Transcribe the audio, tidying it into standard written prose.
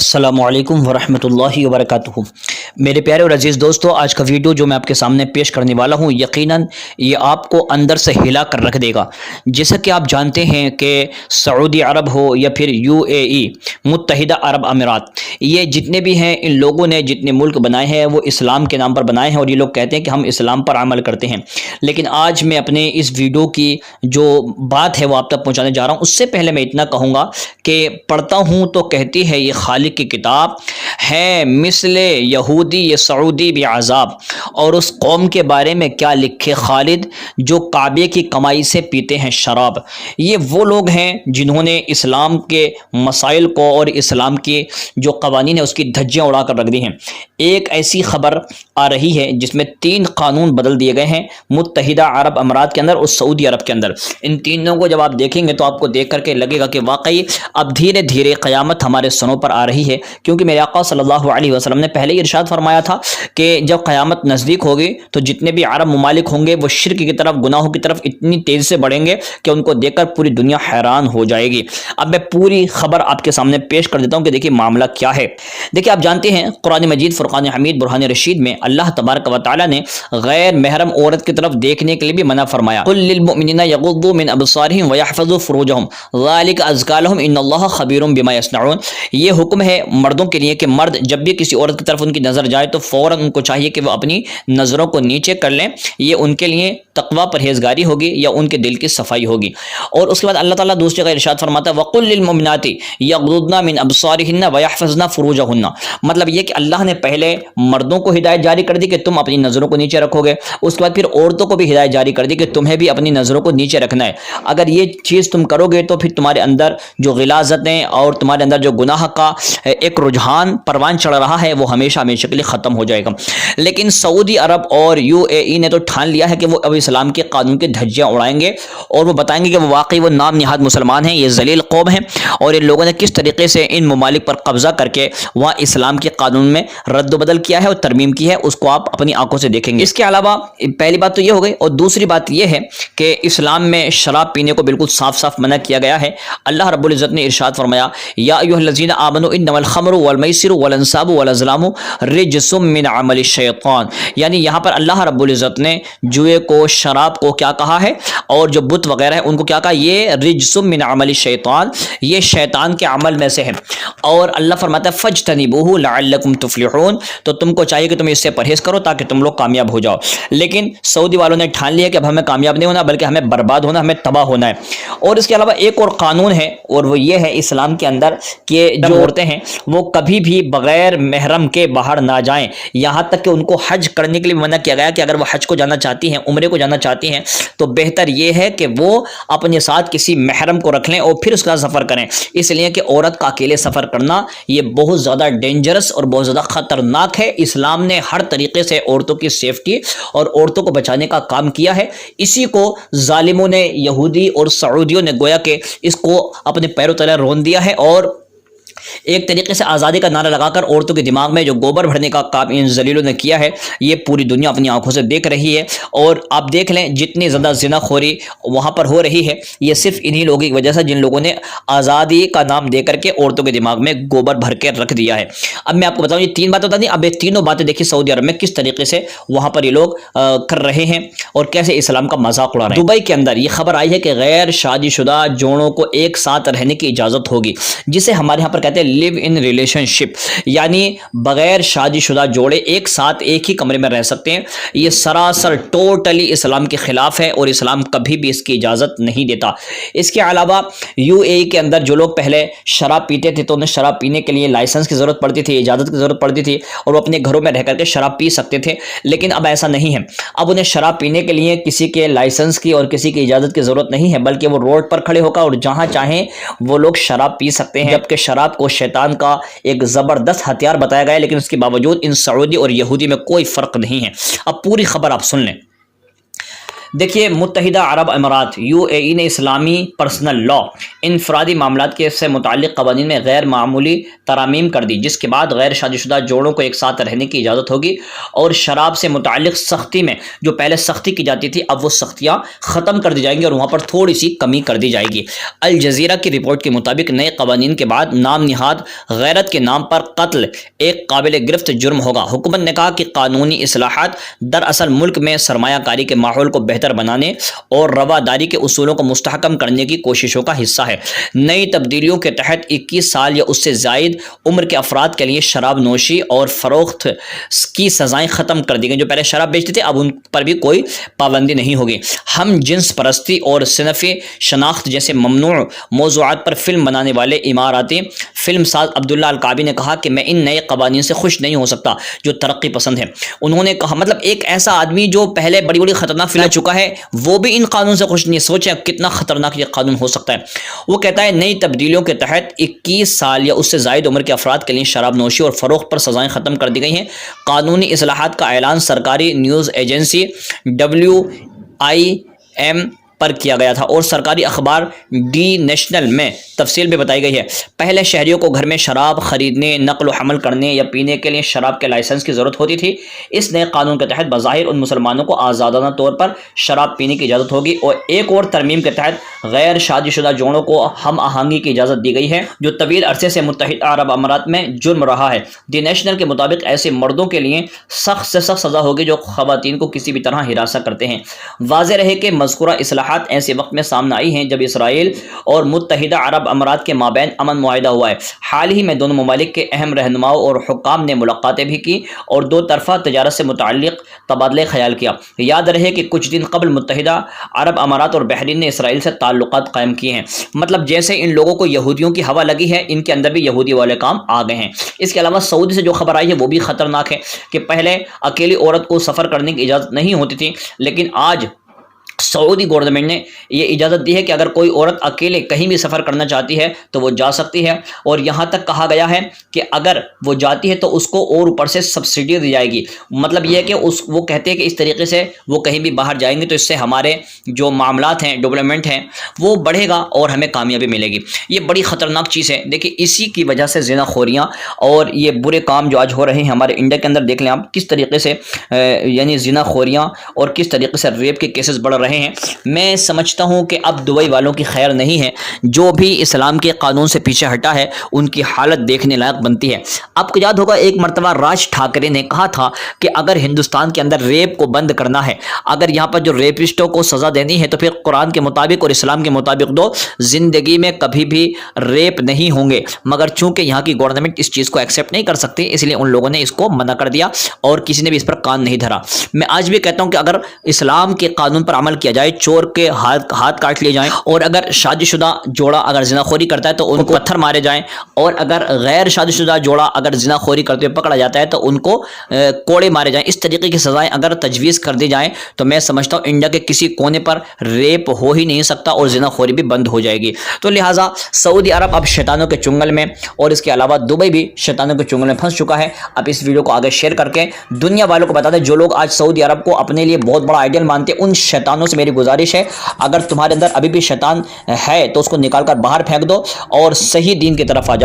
السلام علیکم ورحمۃ اللہ وبرکاتہ۔ میرے پیارے اور عزیز دوستو، آج کا ویڈیو جو میں آپ کے سامنے پیش کرنے والا ہوں یقیناً یہ آپ کو اندر سے ہلا کر رکھ دے گا۔ جیسا کہ آپ جانتے ہیں کہ سعودی عرب ہو یا پھر UAE متحدہ عرب امارات، یہ جتنے بھی ہیں ان لوگوں نے جتنے ملک بنائے ہیں وہ اسلام کے نام پر بنائے ہیں، اور یہ لوگ کہتے ہیں کہ ہم اسلام پر عمل کرتے ہیں۔ لیکن آج میں اپنے اس ویڈیو کی جو بات ہے وہ آپ تک پہنچانے جا رہا ہوں۔ اس سے پہلے میں اتنا کہوں گا کہ پڑھتا ہوں تو کہتی ہے یہ خالق کی کتاب ہے مثل یہودی یہ سعودی بعذاب، اور اس قوم کے بارے میں کیا لکھے خالد جو کعبے کی کمائی سے پیتے ہیں شراب۔ یہ وہ لوگ ہیں جنہوں نے اسلام کے مسائل کو اور اسلام کے جو قوانین ہیں اس کی دھجیاں اڑا کر رکھ دی ہیں۔ ایک ایسی خبر آ رہی ہے جس میں 3 قانون بدل دیے گئے ہیں متحدہ عرب امارات کے اندر اور سعودی عرب کے اندر۔ ان تینوں کو جب آپ دیکھیں گے تو آپ کو دیکھ کر کے لگے گا کہ واقعی اب دھیرے دھیرے قیامت ہمارے سنوں پر آ رہی ہے، کیونکہ میرے آقا صلی اللہ علیہ وسلم نے پہلے ہی ارشاد فرمایا تھا کہ جب قیامت نزدیک ہوگی تو جتنے بھی عرب ممالک ہوں گے وہ شرک کی طرف، گناہوں کی طرف اتنی تیزی سے بڑھیں گے کہ ان کو دیکھ کر پوری دنیا حیران ہو جائے گی۔ اب میں پوری خبر آپ کے سامنے پیش کر دیتا ہوں کہ دیکھیے معاملہ کیا ہے۔ دیکھیے آپ جانتے ہیں قرآن مجید فرقان حمید برہان رشید میں اللہ تبارک و تعالی نے غیر محرم عورت کی طرف دیکھنے کے لیے بھی منع فرمایا۔ قل للمؤمنین یغضوا من ابصارهم ويحفظوا فروجهم ذلك ازکى لهم ان اللہ خبیر بما یصنعون۔ یہ حکم ہے مردوں کے لیے کہ مرد جب بھی کسی عورت کی طرف ان کی نظر جائے تو فوراً ان کو چاہیے کہ وہ اپنی نظروں کو نیچے کر لیں، یہ ان کے لیے تقوی پرہیزگاری ہوگی یا ان کے دل کی صفائی ہوگی۔ اور اس کے بعد اللہ تعالیٰ دوسری جگہ ارشاد فرماتا ہے وقل للمؤمنات یغضضن من ابصارهن ويحفظن فروجهن، مطلب یہ کہ اللہ نے پہلے مردوں کو ہدایت جاری کر دی کہ تم اپنی نظروں کو نیچے رکھو گے، اس کے بعد پھر عورتوں کو بھی ہدایت جاری کر دی کہ تمہیں بھی اپنی نظروں کو نیچے رکھنا ہے۔ اگر یہ چیز تم کرو گے تو پھر تمہارے اندر جو غلاظتیں اور تمہارے اندر جو گناہ کا ایک رجحان پروان چڑھ رہا ہے وہ ہمیشہ ہمیشہ کے لیے ختم ہو جائے گا۔ لیکن سعودی عرب اور UAE نے تو ٹھان لیا ہے کہ وہ اب اسلام کے قانون کی دھجیاں اڑائیں گے اور وہ بتائیں گے کہ وہ واقعی وہ نام نہاد مسلمان ہیں، یہ ذلیل قوم ہیں، اور ان لوگوں نے کس طریقے سے ان ممالک پر قبضہ کر کے وہاں اسلام کے قانون میں رد و بدل کیا ہے اور ترمیم کی ہے، اس کو آپ اپنی آنکھوں سے دیکھیں گے۔ اس کے علاوہ پہلی بات تو یہ ہو گئی، اور دوسری بات یہ ہے کہ اسلام میں شراب پینے کو بالکل صاف صاف منع کیا گیا ہے۔ اللہ رب العزت نے ارشاد فرمایا یا ایھا الذین آمنوا انما الخمر والمیسر والانصاب والازلام رجس من عمل الشیطان، یعنی یہاں پر اللہ رب العزت نے جوئے کو، شراب کو کیا کہا ہے، اور جو بت وغیرہ ہے ان کو کیا کہا، یہ رجس من عمل الشیطان، یہ شیطان کے عمل میں سے ہے۔ اور اللہ فرماتا ہے فاجتنبوہ لعلکم تفلحون، تو تم کو چاہیے کہ تم اس سے پرہیز کرو تاکہ تم لوگ کامیاب ہو جاؤ۔ لیکن سعودی والوں نے ٹھان لیا کہ اب ہمیں کامیاب نہیں ہونا بلکہ ہمیں برباد ہونا، ہمیں تباہ ہونا ہے۔ اور اس کے علاوہ ایک اور قانون ہے، اور وہ یہ ہے اسلام کے اندر کہ جو عورتیں ہیں وہ کبھی بھی بغیر محرم کے باہر نہ جائیں، یہاں تک کہ ان کو حج کرنے کے لیے منع کیا گیا کہ اگر وہ حج کو جانا چاہتی ہیں، عمرے کو جانا چاہتی ہیں تو بہتر یہ ہے کہ وہ اپنے ساتھ کسی محرم کو رکھ لیں اور پھر اس کا سفر کریں، اس لیے کہ عورت کا اکیلے سفر کرنا یہ بہت زیادہ ڈینجرس اور بہت زیادہ خطرناک ہے۔ اسلام نے ہر طریقے سے عورتوں کی سیفٹی اور عورتوں کو بچانے کا کام کیا ہے۔ اسی کو ظالموں نے، یہودی اور سعودیوں نے گویا کہ اس کو اپنے پیروں تلے رون دیا ہے، اور ایک طریقے سے آزادی کا نعرہ لگا کر عورتوں کے دماغ میں جو گوبر بھرنے کا کام ان ذلیلوں نے کیا ہے یہ پوری دنیا اپنی آنکھوں سے دیکھ رہی ہے۔ اور آپ دیکھ لیں جتنی زیادہ زنا خوری وہاں پر ہو رہی ہے یہ صرف انہی لوگوں کی وجہ سے جن لوگوں نے آزادی کا نام دے کر کے عورتوں کے دماغ میں گوبر بھر کے رکھ دیا ہے۔ اب میں آپ کو بتاؤں یہ 3 باتیں بتا دیں، اب یہ تینوں باتیں دیکھیے سعودی عرب میں کس طریقے سے وہاں پر یہ لوگ کر رہے ہیں اور کیسے اسلام کا مذاق اڑا رہے ہیں۔ دبئی کے اندر یہ خبر آئی ہے کہ غیر شادی شدہ جوڑوں کو ایک ساتھ رہنے کی اجازت ہوگی، جسے ہمارے یہاں پر کہتے ہیں لیو ان ریلیشن شپ، یعنی بغیر شادی شدہ جوڑے ایک ساتھ ایک ہی کمرے میں رہ سکتے ہیں۔ یہ سراسر ٹوٹلی اسلام کے خلاف ہے اور اسلام کبھی بھی اس کی اجازت نہیں دیتا۔ اس کے علاوہ UAE کے اندر جو لوگ پہلے شراب پیتے تھے تو انہیں شراب پینے کے لیے لائسنس کی ضرورت پڑتی تھی، اجازت کی ضرورت پڑتی تھی، اور وہ اپنے گھروں میں رہ کر کے شراب پی سکتے تھے، لیکن اب ایسا نہیں ہے۔ اب انہیں شراب پینے کے لیے کسی کے لائسنس کی اور کسی کی اجازت کی ضرورت نہیں ہے، بلکہ وہ روڈ پر کھڑے ہو کر اور جہاں چاہیں وہ لوگ شراب پی سکتے ہیں، جبکہ شراب کو شیطان کا ایک زبردست ہتھیار بتایا گیا ہے، لیکن اس کے باوجود ان سعودی اور یہودی میں کوئی فرق نہیں ہے۔ اب پوری خبر آپ سن لیں۔ دیکھیے متحدہ عرب امارات UAE نے اسلامی پرسنل لا انفرادی معاملات کے سے متعلق قوانین میں غیر معمولی ترامیم کر دی، جس کے بعد غیر شادی شدہ جوڑوں کو ایک ساتھ رہنے کی اجازت ہوگی، اور شراب سے متعلق سختی میں جو پہلے سختی کی جاتی تھی اب وہ سختیاں ختم کر دی جائیں گی اور وہاں پر تھوڑی سی کمی کر دی جائے گی۔ الجزیرہ کی رپورٹ کے مطابق نئے قوانین کے بعد نام نہاد غیرت کے نام پر قتل ایک قابل گرفت جرم ہوگا۔ حکومت نے کہا کہ قانونی اصلاحات دراصل ملک میں سرمایہ کاری کے ماحول کو بہتر بنانے اور رواداری کے اصولوں کو مستحکم کرنے کی کوششوں کا حصہ ہے۔ نئی تبدیلیوں کے تحت 21 سال یا اس سے زائد عمر کے افراد کے لیے شراب نوشی اور فروخت کی سزائیں ختم کر دی گئی۔ جو پہلے شراب بیچتے تھے اب ان پر بھی کوئی پابندی نہیں ہوگی۔ ہم جنس پرستی اور صنفی شناخت جیسے ممنوع موضوعات پر فلم بنانے والے اماراتی فلم ساز عبداللہ الکعبی نے کہا کہ میں ان نئے قوانین سے خوش نہیں ہو سکتا جو ترقی پسند ہے۔ انہوں نے کہا مطلب ایک ایسا آدمی جو پہلے بڑی بڑی خطرناک فلم چکا ہے وہ بھی ان قانون سے خوش نہیں ہے۔ سوچیں کتنا خطرناک یہ قانون ہو سکتا ہے۔ وہ کہتا ہے نئی تبدیلیوں کے تحت 21 سال یا اس سے زائد عمر کے افراد کے لیے شراب نوشی اور فروخت پر سزائیں ختم کر دی گئی ہیں۔ قانونی اصلاحات کا اعلان سرکاری نیوز ایجنسی WIM پر کیا گیا تھا اور سرکاری اخبار ڈی نیشنل میں تفصیل بھی بتائی گئی ہے۔ پہلے شہریوں کو گھر میں شراب خریدنے، نقل و حمل کرنے یا پینے کے لیے شراب کے لائسنس کی ضرورت ہوتی تھی۔ اس نئے قانون کے تحت بظاہر ان مسلمانوں کو آزادانہ طور پر شراب پینے کی اجازت ہوگی، اور ایک اور ترمیم کے تحت غیر شادی شدہ جوڑوں کو ہم آہنگی کی اجازت دی گئی ہے جو طویل عرصے سے متحدہ عرب امارات میں جرم رہا ہے۔ دی نیشنل کے مطابق ایسے مردوں کے لیے سخت سے سخت سزا ہوگی جو خواتین کو کسی بھی طرح ہراساں کرتے ہیں۔ واضح رہے کہ مذکورہ اصلاحات ایسے وقت میں سامنے آئی ہیں جب اسرائیل اور متحدہ عرب امارات کے مابین امن معاہدہ ہوا ہے۔ حال ہی میں دونوں ممالک کے اہم رہنماؤں اور حکام نے ملاقاتیں بھی کی اور دو طرفہ تجارت سے متعلق تبادلہ خیال کیا۔ یاد رہے کہ کچھ دن قبل متحدہ عرب امارات اور بحرین نے اسرائیل سے تعلقات قائم کیے ہیں۔ مطلب جیسے ان لوگوں کو یہودیوں کی ہوا لگی ہے، ان کے اندر بھی یہودی والے کام آ گئے ہیں۔ اس کے علاوہ سعودی سے جو خبر آئی ہے وہ بھی خطرناک ہے کہ پہلے اکیلی عورت کو سفر کرنے کی اجازت نہیں ہوتی تھی، لیکن آج سعودی گورنمنٹ نے یہ اجازت دی ہے کہ اگر کوئی عورت اکیلے کہیں بھی سفر کرنا چاہتی ہے تو وہ جا سکتی ہے، اور یہاں تک کہا گیا ہے کہ اگر وہ جاتی ہے تو اس کو اور اوپر سے سبسڈی دی جائے گی۔ مطلب یہ ہے کہ وہ کہتے ہیں کہ اس طریقے سے وہ کہیں بھی باہر جائیں گے تو اس سے ہمارے جو معاملات ہیں، ڈیولپمنٹ ہیں، وہ بڑھے گا اور ہمیں کامیابی ملے گی۔ یہ بڑی خطرناک چیز ہے۔ دیکھیں اسی کی وجہ سے زنا خوریاں اور یہ برے کام جو آج ہو رہے ہیں ہمارے انڈیا کے اندر، دیکھ لیں آپ کس طریقے سے یعنی زنا خوریاں اور کس طریقے سے ریپ کے کیسز بڑھ رہے ہیں۔ میں سمجھتا ہوں کہ اب دبئی والوں کی خیر نہیں ہے، جو بھی اسلام کے قانون سے پیچھے ہٹا ہے ان کی حالت دیکھنے لائق بنتی ہے۔ آپ کو یاد ہوگا ایک مرتبہ راج ٹھاکرے نے کہا تھا کہ اگر ہندوستان کے اندر ریپ کو بند کرنا ہے، اگر یہاں پر جو ریپسٹوں کو سزا دینی ہے تو پھر قرآن کے مطابق اور اسلام کے مطابق دو، زندگی میں کبھی بھی ریپ نہیں ہوں گے۔ مگر چونکہ یہاں کی گورنمنٹ اس چیز کو ایکسیپٹ نہیں کر سکتی، اس لیے ان لوگوں نے اس کو منع کر دیا اور کسی نے بھی اس پر کان نہیں دھرا۔ میں آج بھی کہتا ہوں کہ اگر اسلام کے قانون پر عمل کیا جائے، چور کے ہاتھ کاٹ لیے جائیں، اور اگر شادی شدہ جوڑا اگر زنا خوری کرتا ہے تو ان کو پتھر مارے جائیں، اور اگر غیر شادی شدہ جوڑا اگر زنا خوری کرتے ہوئے پکڑا جاتا ہے تو ان کو کوڑے مارے جائیں، اس طریقے کی سزائیں اگر تجویز کر دی جائیں تو میں سمجھتا ہوں انڈیا کے کسی کونے پر ریپ ہو ہی نہیں سکتا اور زنا خوری بھی بند ہو جائے گی۔ تو لہٰذا سعودی عرب اب شیطانوں کے چنگل میں، اور اس کے علاوہ دبئی بھی شیطانوں کے چنگل میں پھنس چکا ہے۔ اب اس ویڈیو کو آگے شیئر کر کے دنیا والوں کو بتا دیں، جو لوگ آج سعودی عرب کو اپنے لیے بہت بڑا آئیڈیل مانتے ہیں، ان شیطانوں سے میری گزارش ہے اگر تمہارے اندر ابھی بھی شیطان ہے تو اس کو نکال کر باہر پھینک دو اور صحیح دین کی طرف آ جاؤ۔